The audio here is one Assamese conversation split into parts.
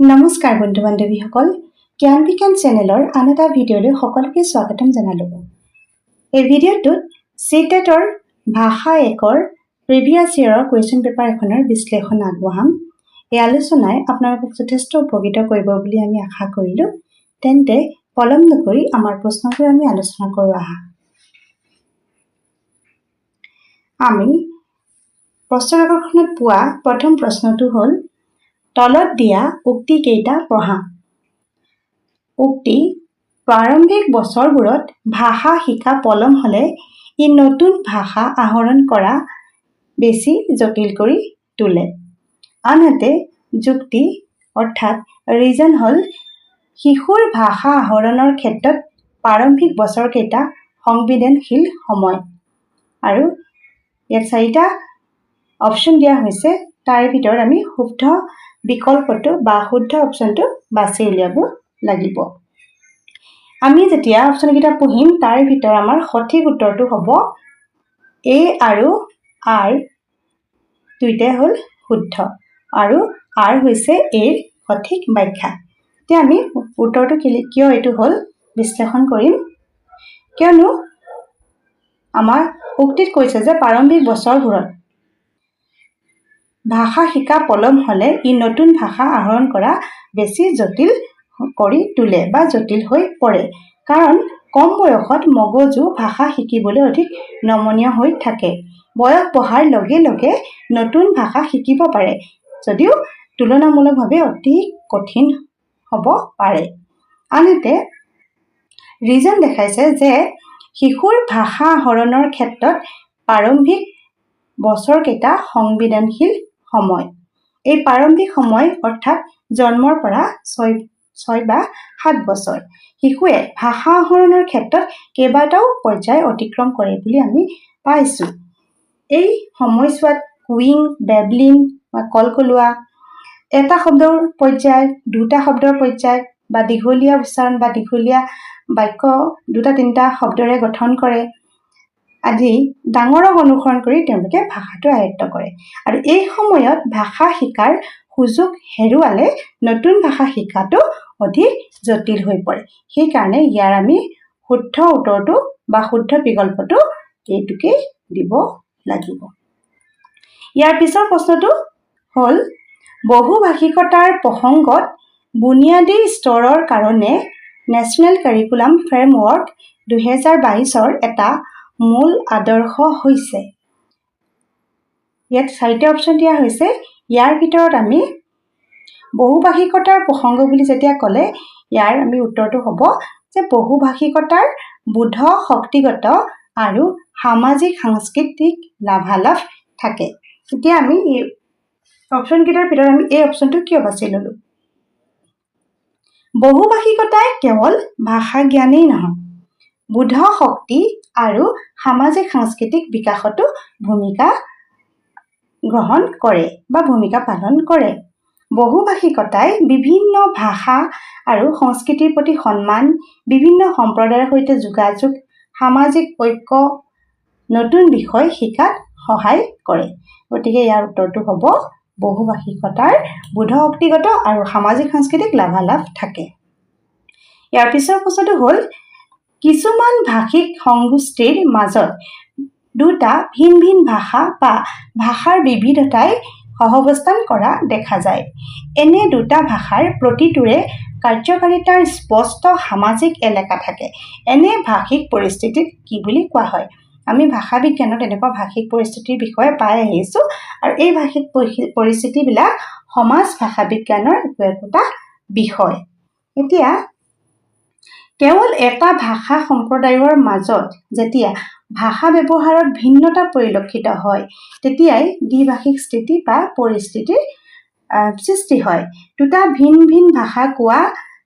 নমস্কাৰ বন্ধু বান্ধৱীসকল, জ্ঞান বিজ্ঞান চেনেলৰ আন এটা ভিডিঅ'লৈ সকলোকে স্বাগতম জনালোঁ। এই ভিডিঅ'টোত চিটেটৰ ভাষা 1ৰ প্ৰিভিয়াছ ইয়েৰৰ কুৱেশ্যন পেপাৰ এখনৰ বিশ্লেষণ আগবঢ়াম। এই আলোচনাই আপোনালোকক যথেষ্ট উপকৃত কৰিব বুলি আমি আশা কৰিলোঁ। তেন্তে পলম নকৰি আমাৰ প্ৰশ্নবোৰ আমি আলোচনা কৰোঁ আহা। আমি প্ৰশ্নকাকতখনত পোৱা প্ৰথম প্ৰশ্নটো হ'ল, তলত দিয়া উক্তি কেইটা পঢ়া। উক্তি: প্ৰাৰম্ভিক বছৰবোৰত ভাষা শিকা পলম হ'লে ই নতুন ভাষা আহৰণ কৰা বেছি জটিল কৰি তোলে। আনহাতে যুক্তি অৰ্থাৎ ৰিজন হ'ল, শিশুৰ ভাষা আহৰণৰ ক্ষেত্ৰত প্ৰাৰম্ভিক বছৰকেইটা সংবেদনশীল সময়। আৰু ইয়াত 4টা অপশ্যন দিয়া হৈছে, তাৰ ভিতৰত আমি শুদ্ধ বিকল্পটো বা শুদ্ধ অপশ্যনটো বাছি উলিয়াব লাগিব। আমি যেতিয়া অপশ্যনকেইটা পঢ়িম তাৰ ভিতৰত আমাৰ সঠিক উত্তৰটো হ'ব এ আৰু আৰ দুইটাই হ'ল শুদ্ধ, আৰু আৰ হৈছে এৰ সঠিক ব্যাখ্যা। এতিয়া আমি উত্তৰটো কিয় এইটো হ'ল বিশ্লেষণ কৰিম। কিয়নো আমাৰ উক্তিত কৈছে যে প্ৰাৰম্ভিক বছৰবোৰত ভাষা শিকা পলম হ'লে ই নতুন ভাষা আহৰণ কৰা বেছি জটিল কৰি তোলে বা জটিল হৈ পৰে। কাৰণ কম বয়সত মগজু ভাষা শিকিবলৈ অধিক নমনীয় হৈ থাকে। বয়স বঢ়াৰ লগে লগে নতুন ভাষা শিকিব পাৰে, যদিও তুলনামূলকভাৱে অতি কঠিন হ'ব পাৰে। আনহাতে ৰিজন দেখাইছে যে শিশুৰ ভাষা আহৰণৰ ক্ষেত্ৰত প্ৰাৰম্ভিক বছৰকেইটা সংবেদনশীল সময়। এই প্ৰাৰম্ভিক সময় অৰ্থাৎ জন্মৰ পৰা 6 বা 7 বছৰ। শিশুৱে ভাষা আহৰণৰ ক্ষেত্ৰত কেইবাটাও পৰ্যায় অতিক্ৰম কৰে বুলি আমি পাইছোঁ। এই সময়ছোৱাত কুইং, বেবলিং বা কলকলোৱা, এটা শব্দৰ পৰ্যায়, দুটা শব্দৰ পৰ্যায় বা দীঘলীয়া উচ্চাৰণ বা দীঘলীয়া বাক্য 2-3টা শব্দৰে গঠন কৰে আদি ডাঙৰক অনুসৰণ কৰি তেওঁলোকে ভাষাটো আয়ত্ত কৰে। আৰু এই সময়ত ভাষা শিকাৰ সুযোগ হেৰুৱালে নতুন ভাষা শিকাটো অধিক জটিল হৈ পৰে। সেইকাৰণে ইয়াৰ আমি শুদ্ধ উত্তৰটো বা শুদ্ধ বিকল্পটো এইটোকেই দিব লাগিব। ইয়াৰ পিছৰ প্ৰশ্নটো হ'ল, বহুভাষিকতাৰ প্ৰসংগত বুনিয়াদী স্তৰৰ কাৰণে নেশ্যনেল কাৰিকুলাম ফ্ৰেমৱৰ্ক 2022ৰ এটা মূল আদৰ্শ হৈছে। ইয়াত 4টা অপশ্যন দিয়া হৈছে। ইয়াৰ ভিতৰত আমি বহুভাষিকতাৰ প্ৰসংগ বুলি যেতিয়া ক'লে ইয়াৰ আমি উত্তৰটো হ'ব যে বহুভাষিকতাৰ বোধ শক্তিগত আৰু সামাজিক সাংস্কৃতিক লাভালাভ থাকে। এতিয়া আমি এই অপশ্যনকেইটাৰ ভিতৰত আমি এই অপশ্যনটো কিয় বাছি ল'লো। বহুভাষিকতাই কেৱল ভাষা জ্ঞানেই নহয়, বোধ শক্তি আৰু সামাজিক সাংস্কৃতিক বিকাশতো ভূমিকা গ্ৰহণ কৰে বা ভূমিকা পালন কৰে। বহুভাষিকতাই বিভিন্ন ভাষা আৰু সংস্কৃতিৰ প্ৰতি সন্মান, বিভিন্ন সম্প্ৰদায়ৰ সৈতে যোগাযোগ, সামাজিক ঐক্য, নতুন বিষয় শিকাত সহায় কৰে। গতিকে ইয়াৰ উত্তৰটো হ'ব বহুভাষিকতাৰ বোধ শক্তিগত আৰু সামাজিক সাংস্কৃতিক লাভালাভ থাকে। ইয়াৰ পিছৰ প্ৰশ্নটো হ'ল, কিছুমান ভাষিক সংগোষ্ঠীৰ মাজত দুটা ভিন ভিন ভাষা বা ভাষাৰ বিবিধতাই সহাৱস্থান কৰা দেখা যায়। এনে দুটা ভাষাৰ প্ৰতিটোৰে কাৰ্যকাৰিতাৰ স্পষ্ট সামাজিক এলেকা থাকে। এনে ভাষিক পৰিস্থিতিক কি বুলি কোৱা হয়? আমি ভাষা বিজ্ঞানত এনেকুৱা ভাষিক পৰিস্থিতিৰ বিষয়ে পাই আহিছোঁ, আৰু এই ভাষিক পৰিস্থিতিবিলাক সমাজ ভাষা বিজ্ঞানৰ একোটা বিষয়। এতিয়া কেৱল এটা ভাষা সম্প্ৰদায়ৰ মাজত যেতিয়া ভাষা ব্যৱহাৰত ভিন্নতা পৰিলক্ষিত হয়, তেতিয়াই দ্বিভাষিক স্থিতি বা পৰিস্থিতিৰ সৃষ্টি হয়। দুটা ভিন ভিন ভাষা কোৱা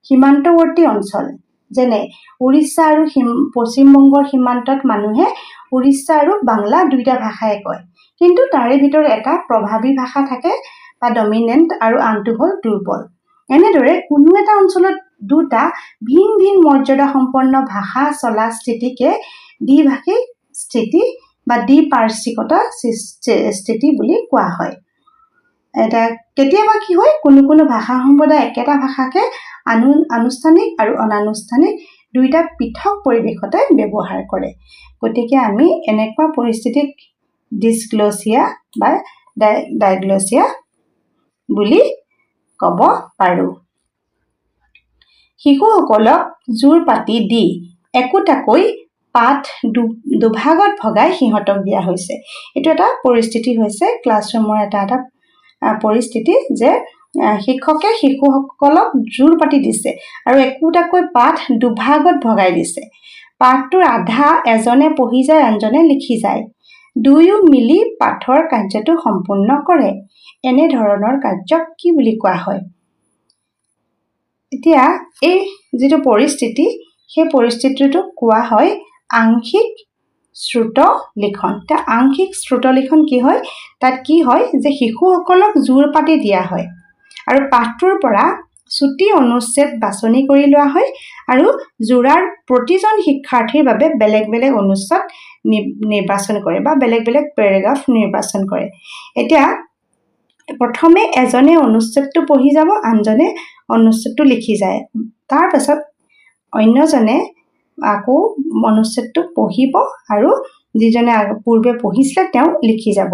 সীমান্তৱৰ্তী অঞ্চল, যেনে উৰিষ্যা আৰু পশ্চিমবংগৰ সীমান্তত মানুহে উৰিষ্যা আৰু বাংলা দুইটা ভাষাই কয়, কিন্তু তাৰে ভিতৰত এটা প্ৰভাৱী ভাষা থাকে বা ডমিনেণ্ট আৰু আনটো হ'ল দুৰ্বল। এনেদৰে কোনো এটা অঞ্চলত দুটা ভিন ভিন মৰ্যাদা সম্পন্ন ভাষা চলা স্থিতিকে দ্বিভাষিক স্থিতি বা দ্বিপাৰ্শ্বিকতা স্থিতি বুলি কোৱা হয়। এটা কেতিয়াবা কি হয় কোনো কোনো ভাষা সম্প্ৰদায় একেটা ভাষাকে আনুষ্ঠানিক আৰু অনানুষ্ঠানিক দুইটা পৃথক পৰিৱেশতে ব্যৱহাৰ কৰে গতিকে আমি এনেকুৱা পৰিস্থিতিক ডিছগ্লছিয়া বা ডাইগ্লছিয়া বুলি ক'ব পাৰোঁ শিশুসকলক জোৰ পাতি দি একোটাকৈ পাঠ দুভাগত ভগাই সিহঁতক দিয়া হৈছে এইটো এটা পৰিস্থিতি হৈছে ক্লাছৰুমৰ এটা পৰিস্থিতি যে শিক্ষকে শিশুসকলক জোৰ পাতি দিছে আৰু একোটাকৈ পাঠ দুভাগত ভগাই দিছে পাঠটোৰ আধা এজনে পঢ়ি যায় আনজনে লিখি যায় দুয়ো মিলি পাঠৰ কাৰ্যটো সম্পূৰ্ণ কৰে এনে ধৰণৰ কাৰ্যক কি বুলি কোৱা হয় এতিয়া এই যেটো পৰিস্থিতি সেই পৰিস্থিতিটো কোৱা হয় আংশিক শ্ৰুত লিখন তা আংশিক শ্ৰুত লিখন কি হয় তাত কি হয় যে শিশুসকলক জোৰ পাতি দিয়া হয় আৰু পাঠটোৰ পৰা ছুটি অনুচ্ছেদ বাছনি কৰি লোৱা হয় আৰু জোৰাৰ প্ৰতিজন শিক্ষাৰ্থীৰ বাবে বেলেগ বেলেগ অনুচ্ছেদ নিৰ্বাচন কৰে বা বেলেগ বেলেগ পেৰাগ্ৰাফ নিৰ্বাচন কৰে এতিয়া প্ৰথমে এজনে অনুচ্ছেদটো পঢ়ি যাব আনজনে অনুচ্ছেদটো লিখি যায় তাৰ পাছত অন্যজনে আকৌ অনুচ্ছেদটো পঢ়িব আৰু যিজনে পূৰ্বে পঢ়িছিলে তেওঁ লিখি যাব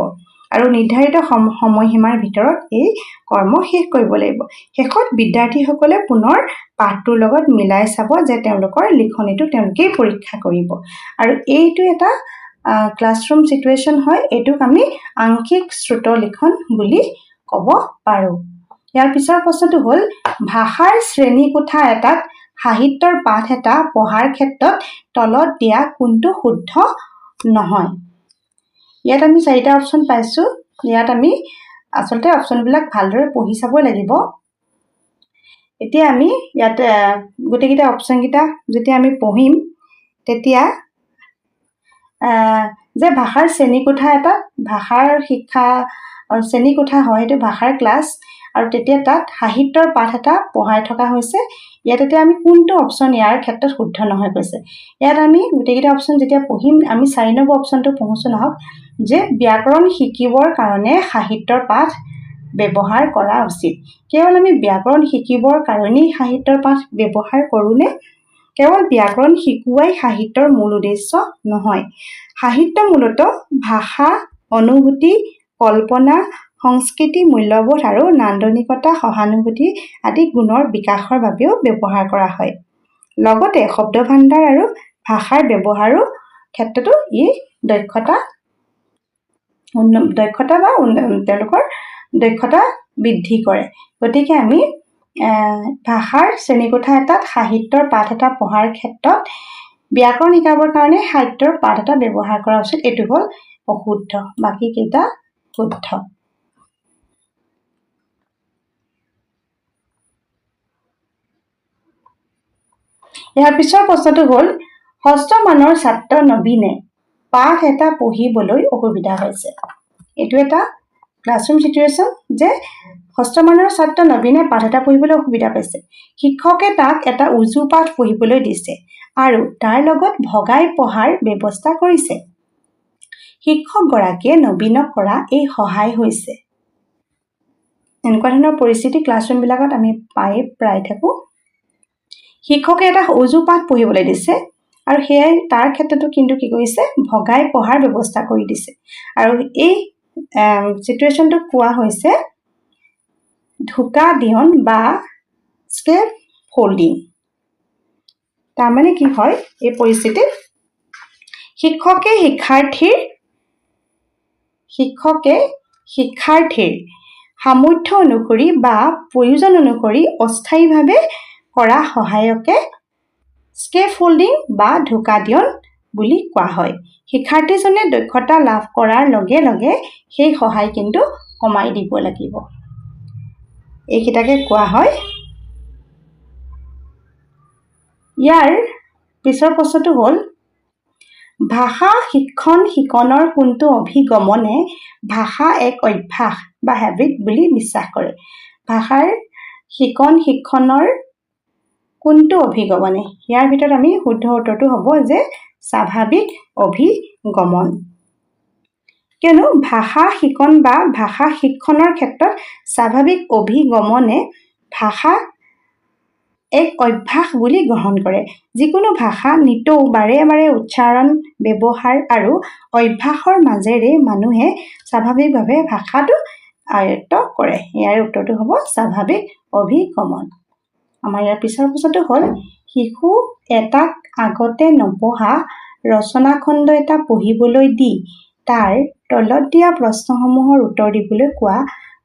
আৰু নিৰ্ধাৰিত সময়সীমাৰ ভিতৰত এই কৰ্ম শেষ কৰিব লাগিব শেষত বিদ্যাৰ্থীসকলে পুনৰ পাঠটোৰ লগত মিলাই চাব যে তেওঁলোকৰ লিখনিটো তেওঁলোকেই পৰীক্ষা কৰিব আৰু এইটো এটা ক্লাছৰুম সিচুৱেশ্যন হয় এইটোক আমি আংশিক শ্ৰুত লিখন বুলি ক'ব পাৰোঁ ইয়াৰ পিছৰ প্ৰশ্নটো হ'ল ভাষাৰ শ্ৰেণীকোঠা এটাত সাহিত্যৰ পাঠ এটা পঢ়াৰ ক্ষেত্ৰত তলত দিয়া কোনটো শুদ্ধ নহয় ইয়াত আমি চাৰিটা অপচন পাইছো ইয়াত আমি আসলতে অপচনবিলাক ভালদৰে পঢ়ি চাব লাগিব এতিয়া আমি ইয়াত গোটেইকেইটা অপচনকেইটা যেতিয়া আমি পঢ়িম তেতিয়া যে ভাষাৰ শ্ৰেণীকোঠা এটা ভাষাৰ শিক্ষা শ্ৰেণীকোঠা হয় এইটো ভাষাৰ ক্লাছ আৰু তেতিয়া তাত সাহিত্যৰ পাঠ এটা পঢ়াই থকা হৈছে ইয়াত এতিয়া আমি কোনটো অপচন ইয়াৰ ক্ষেত্ৰত শুদ্ধ নহয় কৈছে ইয়াত আমি গোটেইকেইটা অপচন যেতিয়া পঢ়িম আমি 4 নম্বৰ অপচনটো পঢ়োছো নহওক যে ব্যাকৰণ শিকিবৰ কাৰণে সাহিত্যৰ পাঠ ব্যৱহাৰ কৰা উচিত কেৱল আমি ব্যাকৰণ শিকিবৰ কাৰণেই সাহিত্যৰ পাঠ ব্যৱহাৰ কৰোনে কেৱল ব্যাকৰণ শিকুৱাই সাহিত্যৰ মূল উদ্দেশ্য নহয় সাহিত্য মূলতঃ ভাষা অনুভূতি কল্পনা সংস্কৃতি মূল্যবোধ আৰু নান্দনিকতা সহানুভূতি আদি গুণৰ বিকাশৰ বাবেও ব্যৱহাৰ কৰা হয় লগতে শব্দ ভাণ্ডাৰ আৰু ভাষাৰ ব্যৱহাৰৰ ক্ষেত্ৰতো ই দক্ষতা বা তেওঁলোকৰ দক্ষতা বৃদ্ধি কৰে গতিকে আমি ভাষাৰ শ্ৰেণীকোঠা এটাত সাহিত্যৰ পাঠ এটা পঢ়াৰ ক্ষেত্ৰত ব্যাকৰণ শিকাবৰ কাৰণে সাহিত্যৰ পাঠ এটা ব্যৱহাৰ কৰা উচিত এইটো হ'ল অশুদ্ধ বাকি কেইটা শুদ্ধ ইয়াৰ পিছৰ প্ৰশ্নটো হ'ল ষষ্ঠ মানৰ ছাত্ৰ নবীনে পাঠ এটা পঢ়িবলৈ অসুবিধা হৈছে এইটো এটা ক্লাছৰুম সিচুৱেশ্যন যে ষষ্ঠ মানৰ ছাত্ৰ নবীনে পাঠ এটা পঢ়িবলৈ অসুবিধা পাইছে শিক্ষকে তাক এটা উজু পাঠ পঢ়িবলৈ দিছে আৰু তাৰ লগত ভগাই পঢ়াৰ ব্যৱস্থা কৰিছে শিক্ষকগৰাকীয়ে নবীনক কৰা এই সহায় হৈছে এনেকুৱা ধৰণৰ পৰিস্থিতি ক্লাছৰুমবিলাকত আমি প্ৰায় থাকো শিক্ষকে এটা উজু পাঠ পঢ়িবলৈ দিছে আৰু সেয়াই তাৰ ক্ষেত্ৰতো কিন্তু কি কৰিছে ভগাই পঢ়াৰ ব্যৱস্থা কৰি দিছে আৰু এই সিচুৱেশ্যনটো কোৱা হৈছে ঢোকা দিয়ন বা স্কেপ ফোল্ডিং তাৰমানে কি হয় এই পৰিস্থিতিত শিক্ষকে শিক্ষাৰ্থীৰ সামৰ্থ্য অনুসৰি বা প্ৰয়োজন অনুসৰি অস্থায়ীভাৱে কৰা সহায়কে স্কেফোল্ডিং বা ঢোকা দিয়ন বুলি কোৱা হয় শিক্ষাৰ্থীজনে দক্ষতা লাভ কৰাৰ লগে লগে সেই সহায় কিন্তু কমাই দিব লাগিব এইকেইটাকে কোৱা হয় ইয়াৰ পিছৰ প্ৰশ্নটো হ'ল ভাষা শিক্ষণৰ কোনটো অভিগমনে ভাষা এক অভ্যাস বা হেবিট বুলি বিশ্বাস কৰে ভাষাৰ শিক্ষণৰ কোনটো অভিগমনে ইয়াৰ ভিতৰত আমি শুদ্ধ উত্তৰটো হ'ব যে স্বাভাৱিক অভিগমন কিয়নো ভাষা শিকন বা ভাষা শিক্ষণৰ ক্ষেত্ৰত স্বাভাৱিক অভিগমনে ভাষা এক অভ্যাস বুলি গ্ৰহণ কৰে। যিকোনো ভাষা নিতৌ বাৰে বাৰে উচ্চাৰণ, ব্যৱহাৰ আৰু অভ্যাসৰ মাজেৰে মানুহে স্বাভাৱিকভাৱে ভাষাটো আয়ত্ত কৰে। ইয়াৰ উত্তৰটো হ'ব স্বাভাৱিক অভিগমন। আমাৰ ইয়াৰ পিছৰ প্ৰশ্নটো হ'ল শিশু এটাক আগতে নপঢ়া ৰচনাখণ্ড এটা পঢ়িবলৈ দি তাৰ তলত দিয়া প্ৰশ্নসমূহৰ উত্তৰ দিবলৈ কোৱা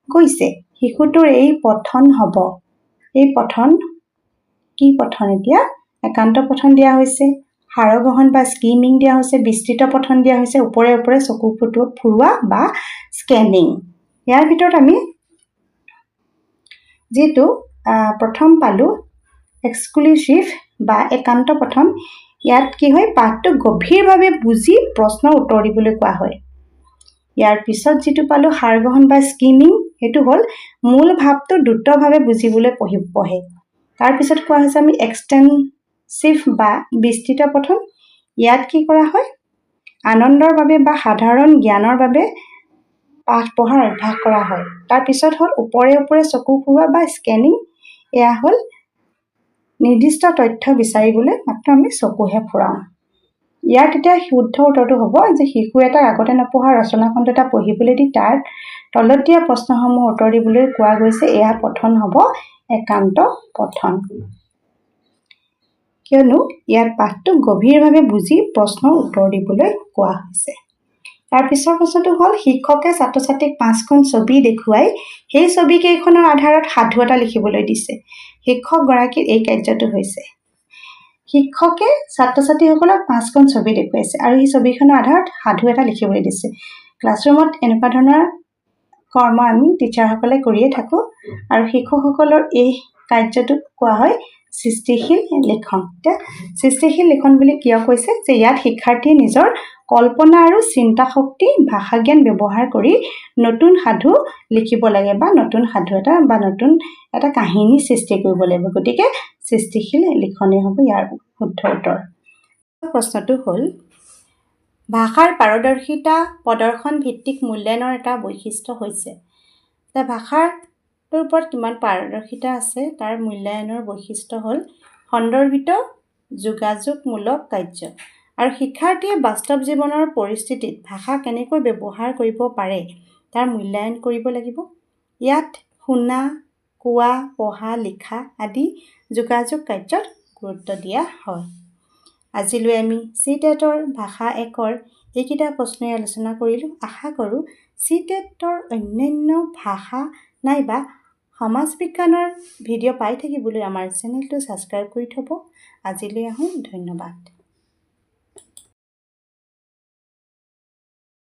গৈছে। শিশুটোৰ এই পঠন হ'ব। এই পঠন কি পঠন? এতিয়া একান্ত পঠন দিয়া হৈছে, সাৰোগ্ৰহণ বা স্কিমিং দিয়া হৈছে, বিস্তৃত পঠন দিয়া হৈছে, ওপৰে ওপৰে চকু ফুৰোৱা বা স্কেনিং। ইয়াৰ ভিতৰত আমি যিটো প্ৰথম পালো এক্সক্লুচিভ বা একান্ত পঠন, ইয়াত কি হয় পাঠটো গভীৰভাৱে বুজি প্ৰশ্নৰ উত্তৰ দিবলৈ কোৱা হয়। ইয়াৰ পিছত যিটো পালো সাৰগ্ৰহণ বা স্কিমিং, সেইটো হ'ল মূল ভাৱটো দ্ৰুতভাৱে বুজিবলৈ পঢ়ে। তাৰপিছত কোৱা হৈছে আমি এক্সটেনচিভ বা বিস্তৃত পঠন। ইয়াত কি কৰা হয় আনন্দৰ বাবে বা সাধাৰণ জ্ঞানৰ বাবে পাঠ পঢ়াৰ অভ্যাস কৰা হয়। তাৰপিছত হ'ল ওপৰে ওপৰে চকু ফুৰোৱা বা স্কেনিং। এয়া হ'ল নিৰ্দিষ্ট তথ্য বিচাৰিবলৈ মাত্ৰ আমি চকুহে ফুৰাওঁ। ইয়াৰ তেতিয়া শুদ্ধ উত্তৰটো হ'ব যে শিশু এটাক আগতে নপঢ়া ৰচনাখণ্ড এটা পঢ়িবলৈ দি তাৰ তলত দিয়া প্ৰশ্নসমূহ উত্তৰ দিবলৈ কোৱা গৈছে। এয়া পঠন হ'ব একান্ত পঠন। কিয়নো ইয়াত পাঠটো গভীৰভাৱে বুজি প্ৰশ্নৰ উত্তৰ দিবলৈ কোৱা হৈছে। তাৰ পিছৰ প্ৰশ্নটো হ'ল শিক্ষকে ছাত্ৰ ছাত্ৰীক 5খন ছবি দেখুৱাই সেই ছবিকেইখনৰ আধাৰত সাধু এটা লিখিবলৈ দিছে। শিক্ষকগৰাকীৰ এই কাৰ্যটো হৈছে শিক্ষকে ছাত্ৰ ছাত্ৰীসকলক 5খন ছবি দেখুৱাইছে আৰু এই ছবিখনৰ আধাৰত সাধু এটা লিখিবলৈ দিছে। ক্লাছৰুমত এনেকুৱা ধৰণৰ কৰ্ম আমি টিচাৰসকলে কৰিয়ে থাকোঁ আৰু শিক্ষকসকলৰ এই কাৰ্যটোক কোৱা হয় সৃষ্টিশীল লিখন। এতিয়া সৃষ্টিশীল লিখন বুলি কিয় কৈছে যে ইয়াত শিক্ষাৰ্থীয়ে নিজৰ কল্পনা আৰু চিন্তা শক্তি ভাষা জ্ঞান ব্যৱহাৰ কৰি নতুন সাধু লিখিব লাগে বা নতুন সাধু এটা বা নতুন এটা কাহিনী সৃষ্টি কৰিব লাগিব। গতিকে সৃষ্টিশীল লিখনেই হ'ব ইয়াৰ শুদ্ধ উত্তৰ। প্ৰশ্নটো হ'ল ভাষাৰ পাৰদৰ্শিতা প্ৰদৰ্শন ভিত্তিক মূল্যায়নৰ এটা বৈশিষ্ট্য হৈছে। ভাষাটোৰ ওপৰত কিমান পাৰদৰ্শিতা আছে তাৰ মূল্যায়নৰ বৈশিষ্ট্য হ'ল সন্দৰ্ভিত যোগাযোগমূলক কাৰ্য আৰু শিক্ষাৰ্থীয়ে বাস্তৱ জীৱনৰ পৰিস্থিতিত ভাষা কেনেকৈ ব্যৱহাৰ কৰিব পাৰে তাৰ মূল্যায়ন কৰিব লাগিব। ইয়াত শুনা, কোৱা, পঢ়া, লিখা আদি যোগাযোগ কাৰ্যত গুৰুত্ব দিয়া হয়। আজিলৈ আমি CTET-ৰ ভাষা 1ৰ এইকেইটা প্ৰশ্নই আলোচনা কৰিলোঁ। আশা কৰোঁ CTET-ৰ অন্যান্য ভাষা নাইবা সমাজ বিজ্ঞানৰ ভিডিঅ' পাই থাকিবলৈ আমাৰ চেনেলটো ছাবস্ক্ৰাইব কৰি থ'ব। আজিলৈ আহোঁ, ধন্যবাদ।